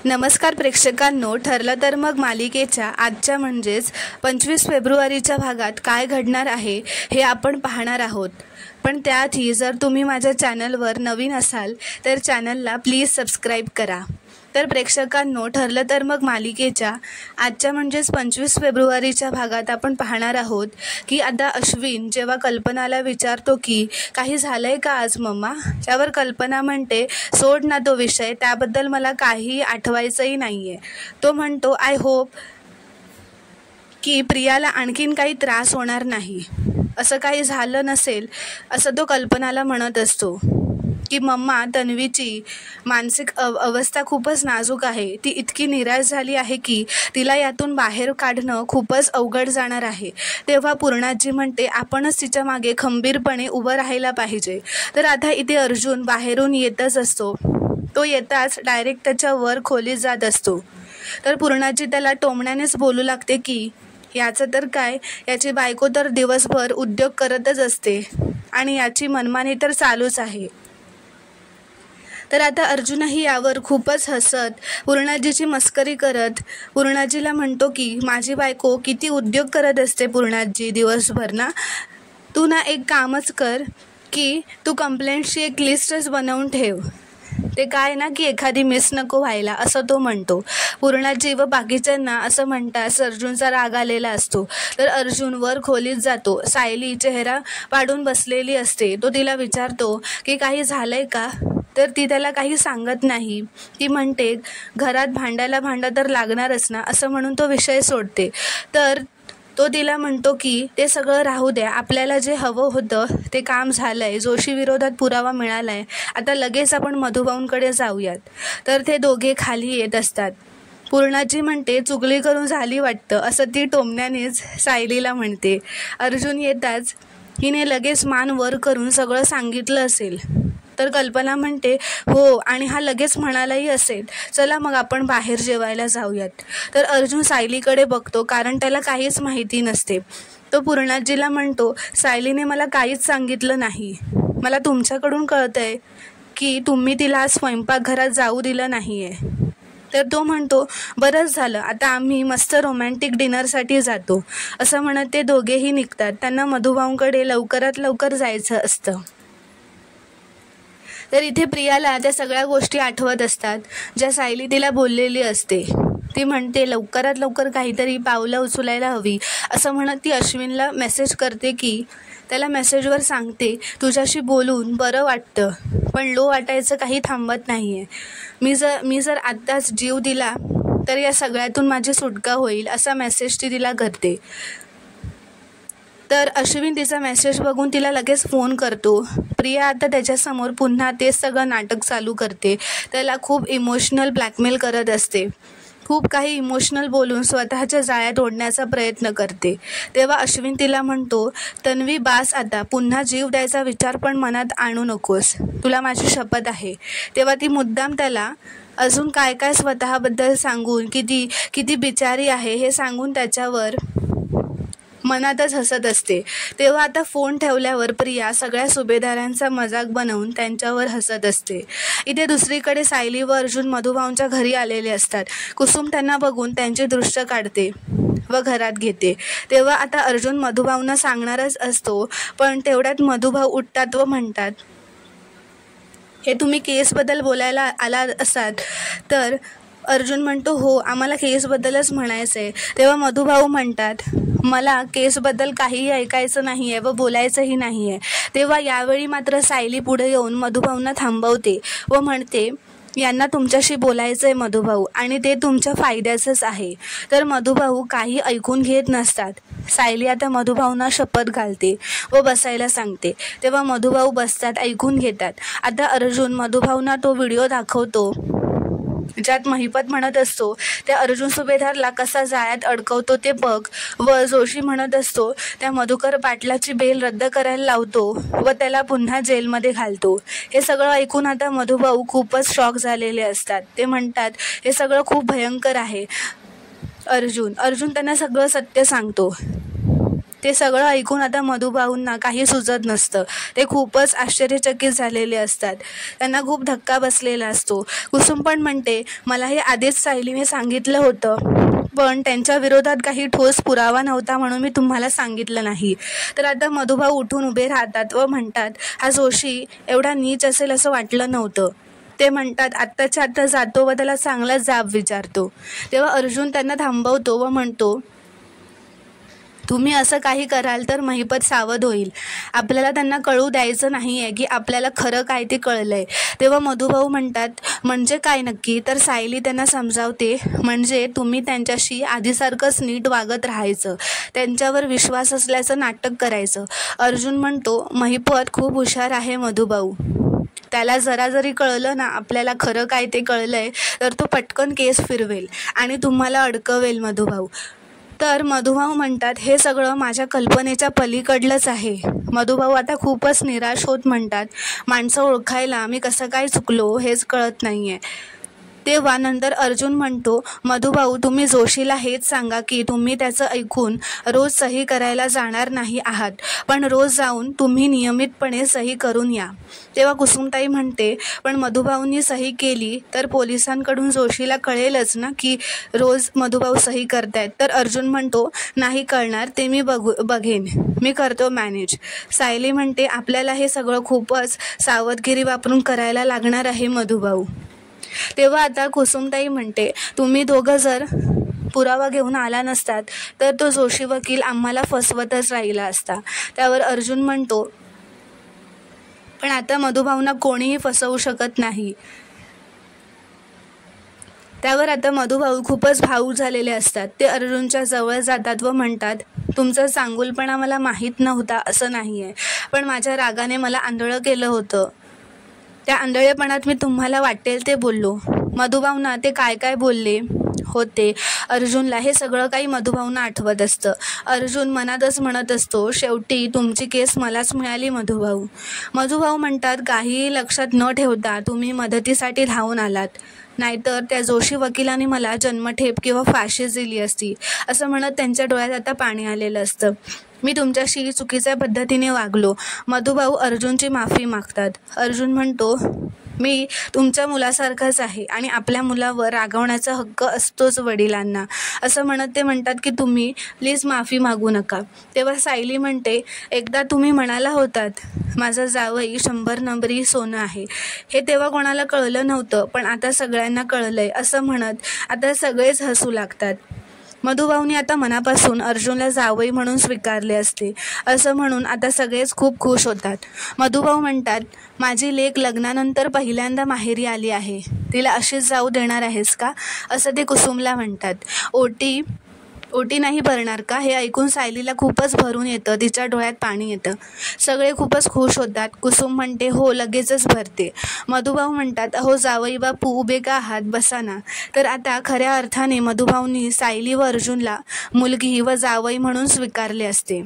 नमस्कार प्रेक्षकांनो, ठरलं तर मग मालिकेच्या आजच्या म्हणजेच 25 फेब्रुवारीच्या भागात काय घडणार आहे हे आपण पाहणार आहोत. पण त्याआधी जर तुम्ही माझ्या चॅनलवर नवीन असाल तर चॅनलला प्लीज सबस्क्राईब करा. तर प्रेक्षकांनो, ठरलं तर मग मालिकेच्या आजच्या म्हणजेच 25 फेब्रुवारीच्या भागात आपण पाहणार आहोत की आता अश्विन जेव्हा कल्पनाला विचारतो की काही झालंय का आज मम्मा, त्यावर कल्पना म्हणते सोड ना तो विषय, त्याबद्दल मला काही आठवायचंही नाही आहे. तो म्हणतो आय होप की प्रियाला आणखीन काही त्रास होणार नाही, असं काही झालं नसेल असं तो कल्पनाला म्हणत असतो की मम्मा तन्वीची मानसिक अवस्था खूपच नाजूक आहे. ती इतकी निराश झाली आहे की तिला यातून बाहेर काढणं खूपच अवघड जाणार आहे. तेव्हा पूर्णाजी म्हणते आपणच तिच्या मागे खंबीरपणे उभं राहायला पाहिजे. तर आता इथे अर्जुन बाहेरून येतच असतो. तो येताच डायरेक्ट त्याच्या वर खोलीत जात असतो. तर पूर्णाजी त्याला टोमण्यानेच बोलू लागते की याचं तर काय, याची बायको तर दिवसभर उद्योग करतच असते आणि याची मनमानी तर चालूच आहे. तर आता अर्जुनही यावर खूपच हसत पूर्णाजीची मस्करी करत पूर्णाजीला म्हणतो की माझी बायको किती उद्योग करत असते पूर्णाजी दिवसभर ना. तू ना एक कामच कर की तू कंप्लेंटची एक लिस्टच बनवून ठेव. ते काय ना की एखादी मिस नको व्हायला, असं तो म्हणतो. पूर्णाजी व बाकीच्यांना असं म्हणताच अर्जुनचा राग आलेला असतो. तर अर्जुन वर खोलीत जातो. सायली चेहरा पाडून बसलेली असते. तो तिला विचारतो की काही झालंय का, तर ती त्याला काही सांगत नाही. ती म्हणते घरात भांडायला भांडा तर लागणारच ना, असं म्हणून तो विषय सोडते. तर तो तिला म्हणतो की ते सगळं राहू द्या, आपल्याला जे हवं होतं ते काम झालंय, जोशी विरोधात पुरावा मिळालाय, आता लगेच आपण मधुभाऊंकडे जाऊयात. तर ते दोघे खाली येत असतात. पूर्णाजी म्हणते चुगली करून झाली वाटतं, असं ती टोमण्यानेच सायलीला म्हणते. अर्जुन येताच हिने लगेच मान वर करून सगळं सांगितलं असेल. तर कल्पना म्हणते हो, आणि हा लगेच म्हणालाही असेल, चला मग आपण बाहेर जेवायला जाऊयात. तर अर्जुन सायलीकडे बघतो, कारण त्याला काहीच माहिती नसते. तो पूर्णाजीला म्हणतो सायलीने मला काहीच सांगितलं नाही. मला तुमच्याकडून कळतंय की तुम्ही तिला आज स्वयंपाकघरात जाऊ दिलं नाही आहे. तर तो म्हणतो बरंच झालं, आता आम्ही मस्त रोमॅन्टिक डिनरसाठी जातो. असं म्हणत ते दोघेही निघतात. त्यांना मधुभाऊंकडे लवकरात लवकर जायचं असतं. तर इथे प्रियाला त्या सगळ्या गोष्टी आठवत असतात ज्या सायली तिला बोललेली असते. ती म्हणते लवकरात लवकर काहीतरी पावलं उचलायला हवी, असं म्हणत ती अश्विनला मेसेज करते की त्याला मेसेजवर सांगते तुझ्याशी बोलून बरं वाटतं, पण लो वाटायचं काही थांबत नाही आहे. मी जर आत्ताच जीव दिला तर या सगळ्यातून माझी सुटका होईल, असा मेसेज ती तिला करते. तर अश्विन तिचा मेसेज बघून तिला लगेच फोन करतो. प्रिया आता त्याच्यासमोर पुन्हा तेच सगळं नाटक चालू करते. त्याला खूप इमोशनल ब्लॅकमेल करत असते. खूप काही इमोशनल बोलून स्वतःच्या जाळ्यात ओढण्याचा प्रयत्न करते. तेव्हा अश्विन तिला म्हणतो तन्वी बास, आता पुन्हा जीव द्यायचा विचार पण मनात आणू नकोस, तुला माझी शपथ आहे. तेव्हा ती मुद्दाम त्याला अजून काय काय स्वतःबद्दल सांगून किती बिचारी आहे हे सांगून त्याच्यावर मनातच हसत असते. तेव्हा आता फोन ठेवल्यावर प्रिया सगळ्या सुभेदारांचा मजाक बनवून त्यांच्यावर हसत असते. इथे दुसरीकडे सायली व अर्जुन मधुभाऊंच्या घरी आलेले असतात. कुसुम त्यांना बघून त्यांचे दृश्य काढते व घरात घेते. तेव्हा आता अर्जुन मधुभाऊंना सांगणारच असतो, पण तेवढ्यात मधुभाऊ उठतात व म्हणतात हे तुम्ही केसबद्दल बोलायला आला असाल तर. अर्जुन म्हणतो हो, आम्हाला केसबद्दलच म्हणायचं आहे. तेव्हा मधुभाऊ म्हणतात मला केसबद्दल काहीही ऐकायचं नाही आहे व बोलायचंही नाही आहे. तेव्हा यावेळी मात्र सायली पुढे येऊन मधुभाऊंना थांबवते व म्हणते यांना तुमच्याशी बोलायचं आहे मधुभाऊ, आणि ते तुमच्या फायद्याचंच आहे. तर मधुभाऊ काही ऐकून घेत नसतात. सायली आता मधुभाऊंना शपथ घालते व बसायला सांगते. तेव्हा मधुभाऊ बसतात, ऐकून घेतात. आता अर्जुन मधुभाऊंना तो व्हिडिओ दाखवतो ज्यात महिपत म्हणत असतो त्या अर्जुन सुभेदारला कसा जाळ्यात अडकवतो ते बघ, व जोशी म्हणत असतो त्या मधुकर पाटलाची बेल रद्द करायला लावतो व त्याला पुन्हा जेलमध्ये घालतो. हे सगळं ऐकून आता मधुभाऊ खूपच शॉक झालेले असतात. ते म्हणतात हे सगळं खूप भयंकर आहे. अर्जुन त्यांना सगळं सत्य सांगतो. ते सगळं ऐकून आता मधुभाऊंना काही सुचत नसतं. ते खूपच आश्चर्यचकित झालेले असतात. त्यांना खूप धक्का बसलेला असतो. कुसुम पण म्हणते, मला हे आधीच सायलीने सांगितलं होतं, पण त्यांच्या विरोधात काही ठोस पुरावा नव्हता म्हणून मी तुम्हाला सांगितलं नाही. तर आता मधुभाऊ उठून उभे राहतात व म्हणतात, हा जोशी एवढा नीच असेल असं वाटलं नव्हतं. ते म्हणतात, आत्ताच्या आत्ता जातो व त्याला चांगला जाब विचारतो. तेव्हा अर्जुन त्यांना थांबवतो व म्हणतो, तुम्ही असं काही कराल तर महिपत सावध होईल. आपल्याला त्यांना कळू द्यायचं नाही आहे की आपल्याला खरं काय ते कळलंय. तेव्हा मधुभाऊ म्हणतात, म्हणजे काय नक्की? तर सायली त्यांना समजावते, म्हणजे तुम्ही त्यांच्याशी आधीसारखंच नीट वागत राहायचं, त्यांच्यावर विश्वास असल्याचं नाटक करायचं. अर्जुन म्हणतो, महिपत खूप हुशार आहे मधुभाऊ. त्याला जरा जरी कळलं ना आपल्याला खरं काय ते कळलंय, तर तो पटकन केस फिरवेल आणि तुम्हाला अडकवेल मधुभाऊ. तर मधुभाऊ म्हणतात, हे सगळं माझ्या कल्पनेच्या पलीकडलंच आहे. मधुभाऊ आता खूपच निराश होत म्हणतात, माणसं ओळखायला मी कसं काय चुकलो हेच कळत नाही आहे. तेव्हा नंतर अर्जुन म्हणतो, मधुभाऊ तुम्ही जोशीला हेच सांगा की तुम्ही त्याचं ऐकून रोज सही करायला जाणार नाही आहात, पण रोज जाऊन तुम्ही नियमितपणे सही करून या. तेव्हा कुसुमताई म्हणते, पण मधुभाऊंनी सही केली तर पोलिसांकडून जोशीला कळेलच ना की रोज मधुभाऊ सही करतायत. तर अर्जुन म्हणतो, नाही कळणार, ते मी बघेन, मी करतो मॅनेज. सायली म्हणते, आपल्याला हे सगळं खूपच सावधगिरी वापरून करायला लागणार आहे मधुभाऊ. तेव्हा आता कुसुमताई म्हणते, तुम्ही दोघं जर पुरावा घेऊन आला नसतात तर तो जोशी वकील आम्हाला फसवतच राहिला असता. त्यावर अर्जुन म्हणतो, पण आता मधुभाऊंना कोणीही फसवू शकत नाही. त्यावर आता मधुभाऊ खूपच भावूक झालेले असतात. ते अर्जुनच्या जवळ जातात व म्हणतात, तुमचा चांगुलपणा मला माहीत नव्हता असं नाही आहे, पण माझ्या रागाने मला आंधळं केलं होतं. त्या आंधळेपणात मी तुम्हाला वाटेल ते बोललो. मधुभाऊंना ते काय काय बोलले होते अर्जुनला हे सगळं काही मधुभाऊंना आठवत असतं. अर्जुन मनातच म्हणत असतो, शेवटी तुमची केस मलाच मिळाली मधुभाऊ. मधुभाऊ म्हणतात, काहीही लक्षात न ठेवता तुम्ही मदतीसाठी धावून आलात, नाहीतर त्या जोशी वकिलांनी मला जन्मठेप किंवा फाशी दिली असती. असं म्हणत त्यांच्या डोळ्यात आता पाणी आलेलं असतं. मी तुमच्याशी चुकीच्या पद्धतीने वागलो. मधुभाऊ अर्जुनची माफी मागतात. अर्जुन म्हणतो, मी तुमच्या मुलासारखाच आहे आणि आपल्या मुलावर रागवण्याचा हक्क असतोच वडिलांना. असं म्हणत ते म्हणतात की तुम्ही प्लीज माफी मागू नका. तेव्हा सायली म्हणते, एकदा तुम्ही म्हणाला होतात माझा जावई 100 नंबरी सोनं आहे. हे तेव्हा कोणाला कळलं नव्हतं, पण आता सगळ्यांना कळलंय. असं म्हणत आता सगळेच हसू लागतात. मधुभाऊनी आता मनापासून अर्जुनला जावई म्हणून स्वीकारले असते असं म्हणून आता सगळेच खूप खुश होतात. मधुभाऊ म्हणतात, माझी लेक लग्नानंतर पहिल्यांदा माहेरी आली आहे, तिला अशीच जाऊ देणार आहेस का? असं ते कुसुमला म्हणतात. ओटी नाही भरणार का? हे ऐकून सायलीला खूपच भरून येतं, तिच्या डोळ्यात पाणी येतं. सगळे खूपच खुश होतात. कुसुम म्हणते, हो लगेचच भरते. मधुभाऊ म्हणतात, अहो जावई बापू उभे का आहात, बसा ना. तर आता खऱ्या अर्थाने मधुभाऊंनी सायली व अर्जुनला मुलगी व जावई म्हणून स्वीकारले असते.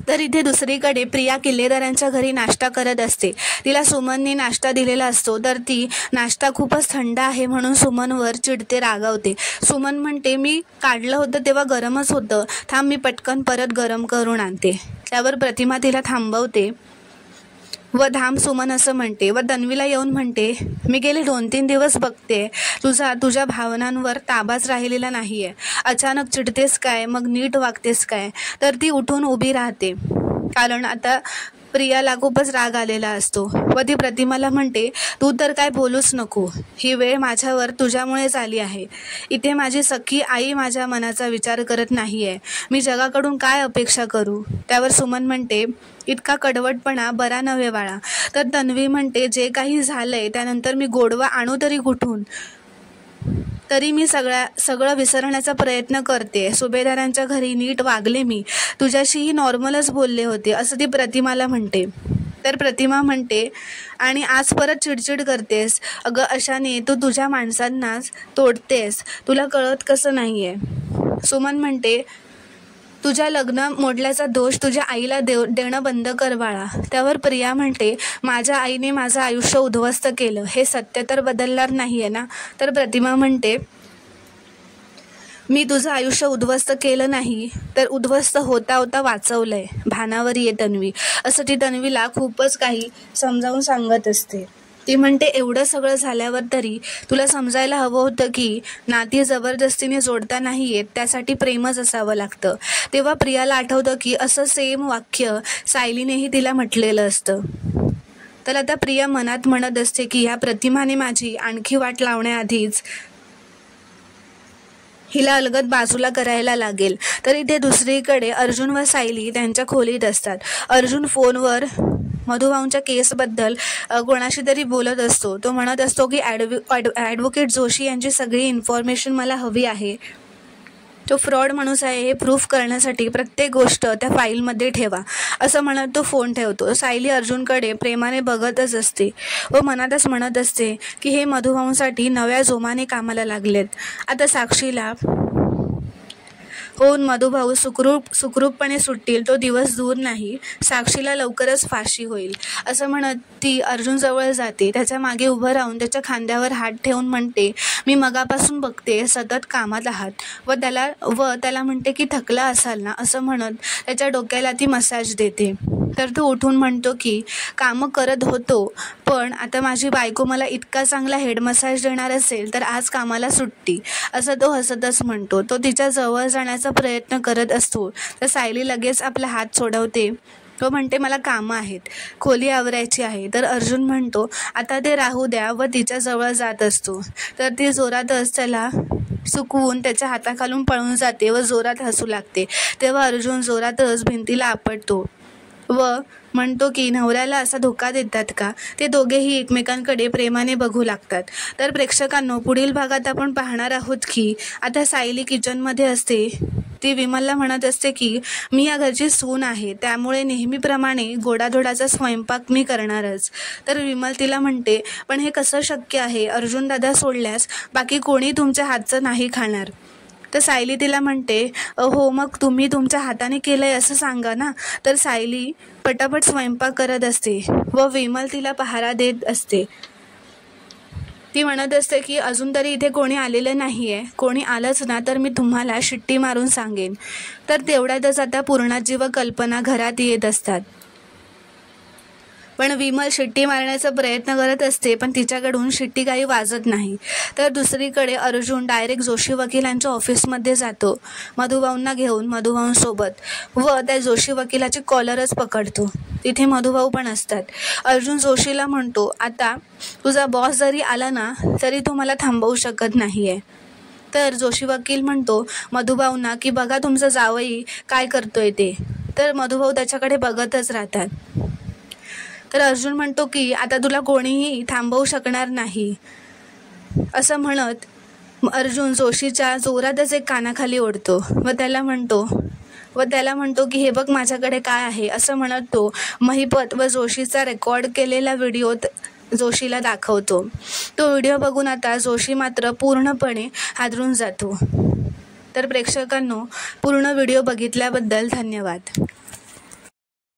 तर इथे दुसरीकडे प्रिया किल्लेदारांच्या घरी नाश्ता करत असते. तिला सुमनने नाश्ता दिलेला असतो, तर ती नाश्ता खूपच थंड आहे म्हणून सुमनवर चिडते, रागावते. सुमन म्हणते, मी काढलं होतं तेव्हा गरमच होतं, थांब मी पटकन परत गरम करून आणते. त्यावर प्रतिमा तिला थांबवते व धाम सुमन असं म्हणते व तन्वीला येऊन म्हणते, मी गेले 2-3 दिवस बघते तुझ्या भावनांवर ताबाच राहिलेला नाही आहे. अचानक चिडतेस काय, मग नीट वागतेस काय? तर ती उठून उभी राहते, कारण आता प्रियाला खूपच राग आलेला असतो व ती प्रतिमाला म्हणते, तू तर काय बोलूच नको, ही वेळ माझ्यावर तुझ्यामुळेच आली आहे. इथे माझी सख्खी आई माझ्या मनाचा विचार करत नाही आहे, मी जगाकडून काय अपेक्षा करू? त्यावर सुमन म्हणते, इतका कडवटपणा बरा नव्हे बाळा. तर तन्वी म्हणते, जे काही झालंय त्यानंतर मी गोडवा आणू तरी कुठून? तरी मी सगळं विसरण्याचा प्रयत्न करते. सुभेदारांच्या घरी नीट वागले, मी तुझ्याशीही नॉर्मलच बोलले होते, असं ती प्रतिमाला म्हणते. तर प्रतिमा म्हणते, आणि आज परत चिडचिड करतेस? अगं अशाने तू तुझ्या माणसांनाच तोडतेस, तुला कळत कसं नाही आहे? सुमन म्हणते, तुझ्या लग्न मोडल्याचा दोष तुझ्या आईला देणं बंद कर बाळा. त्यावर प्रिया म्हणते, माझ्या आईने माझं आयुष्य उद्ध्वस्त केलं, हे सत्य तर बदलणार नाही आहे ना. तर प्रतिमा म्हणते, मी तुझं आयुष्य उद्ध्वस्त केलं नाही तर उद्ध्वस्त होता होता वाचवलंय, भानावर ये तन्वी, असं ती तन्वीला खूपच काही समजावून सांगत असते. ती म्हणते एवढं सगळं झाल्यावर तरी तुला समजायला हवं होतं की नाती जबरदस्तीने जोडता नाही येत, त्यासाठी प्रेमच असावं लागतं. तेव्हा प्रियाला आठवतं की असं सेम वाक्य सायलीनेही तिला म्हटलेलं असतं. तर आता प्रिया मनात म्हणत असते की ह्या प्रतिमाने माझी आणखी वाट लावण्याआधीच हिला अलगद बाजूला करायला लागेल. तर इथे दुसरीकडे अर्जुन व सायली त्यांच्या खोलीत असतात. अर्जुन फोनवर मधुभाऊंच्या केसबद्दल कोणाशी तरी बोलत असतो. तो म्हणत असतो की ॲडव्होकेट जोशी यांची सगळी इन्फॉर्मेशन मला हवी आहे. तो फ्रॉड माणूस आहे हे प्रूफ करण्यासाठी प्रत्येक गोष्ट त्या फाईलमध्ये ठेवा, असं म्हणत तो फोन ठेवतो. सायली अर्जुनकडे प्रेमाने बघतच असते व मनातच म्हणत असते की हे मधुभाऊंसाठी नव्या जोमाने कामाला लागलेत. आता साक्षीला होऊन मधुभाऊ सुखरूपपणे सुटतील तो दिवस दूर नाही. साक्षीला लवकरच फाशी होईल, असं म्हणत ती अर्जुनजवळ जाते. त्याच्या मागे उभं राहून त्याच्या खांद्यावर हात ठेवून म्हणते, मी मगापासून बघते सतत कामात आहात, व त्याला म्हणते की थकला असाल ना, असं म्हणत त्याच्या डोक्याला ती मसाज देते. तर तो उठून म्हणतो की कामं करत होतो, पण आता माझी बायको मला इतका चांगला हेड मसाज देणार असेल तर आज कामाला सुट्टी, असं तो हसतच म्हणतो. तो तिच्या जवळ जाण्याचा प्रयत्न करत असतो तर सायली लगेच आपला हात सोडवते. तो म्हणते मला कामं आहेत, खोली आवरायची आहे. तर अर्जुन म्हणतो आता ते राहू द्या व तिच्या जवळ जात असतो. तर ती जोरातच त्याला चुकवून त्याच्या हाताखालून पळून जाते व जोरात हसू लागते. तेव्हा अर्जुन जोरातच भिंतीला आपटतो व म्हणतो की नवऱ्याला असा धोका देतात का. ते दोघेही एकमेकांकडे प्रेमाने बघू लागतात. तर प्रेक्षकांनो, पुढील भागात आपण पाहणार आहोत की आता सायली किचनमध्ये असते. ती विमलला म्हणत असते की मी या घरची सून आहे, त्यामुळे नेहमीप्रमाणे गोडाधोडाचा स्वयंपाक मी करणारच. तर विमल तिला म्हणते पण हे कसं शक्य आहे, अर्जुन दादा सोडल्यास बाकी कोणी तुमच्या हातचं नाही खाणार. तर सायली तिला म्हणते हो मग तुम्ही तुमच्या हाताने केलंय असं सांगा ना. तर सायली पटापट स्वयंपाक करत असते व विमल तिला पहारा देत असते. ती म्हणत असते की अजून तरी इथे कोणी आलेलं नाही आहे, कोणी आलंच ना तर मी तुम्हाला शिट्टी मारून सांगेन. तर तेवढ्यातच आता पूर्णाजी व कल्पना घरात येत असतात. पण विमल शिट्टी मारण्याचा प्रयत्न करत असते पण तिच्याकडून शिट्टी काही वाजत नाही. तर दुसरीकडे अर्जुन डायरेक्ट जोशी वकिलांच्या ऑफिसमध्ये जातो मधुभाऊंना घेऊन मधुभाऊंसोबत व त्या जोशी वकिलाची कॉलरच पकडतो. तिथे मधुभाऊ पण असतात. अर्जुन जोशीला म्हणतो आता तुझा बॉस जरी आला ना तरी तो मला थांबवू शकत नाही आहे. तर जोशी वकील म्हणतो मधुभाऊंना की बघा तुमचं जावई काय करतोय ते. तर मधुभाऊ त्याच्याकडे बघतच राहतात. तर अर्जुन म्हणतो की आता तुला कोणीही थांबवू शकणार नाही, असं म्हणत अर्जुन जोशीच्या जोरातच एक कानाखाली ओढतो व त्याला म्हणतो की हे बघ माझ्याकडे काय आहे, असं म्हणत तो महिपत व जोशीचा रेकॉर्ड केलेला व्हिडिओ जोशीला दाखवतो. तो व्हिडिओ बघून आता जोशी मात्र पूर्णपणे हादरून जातो. तर प्रेक्षकांनो, पूर्ण व्हिडिओ बघितल्याबद्दल धन्यवाद.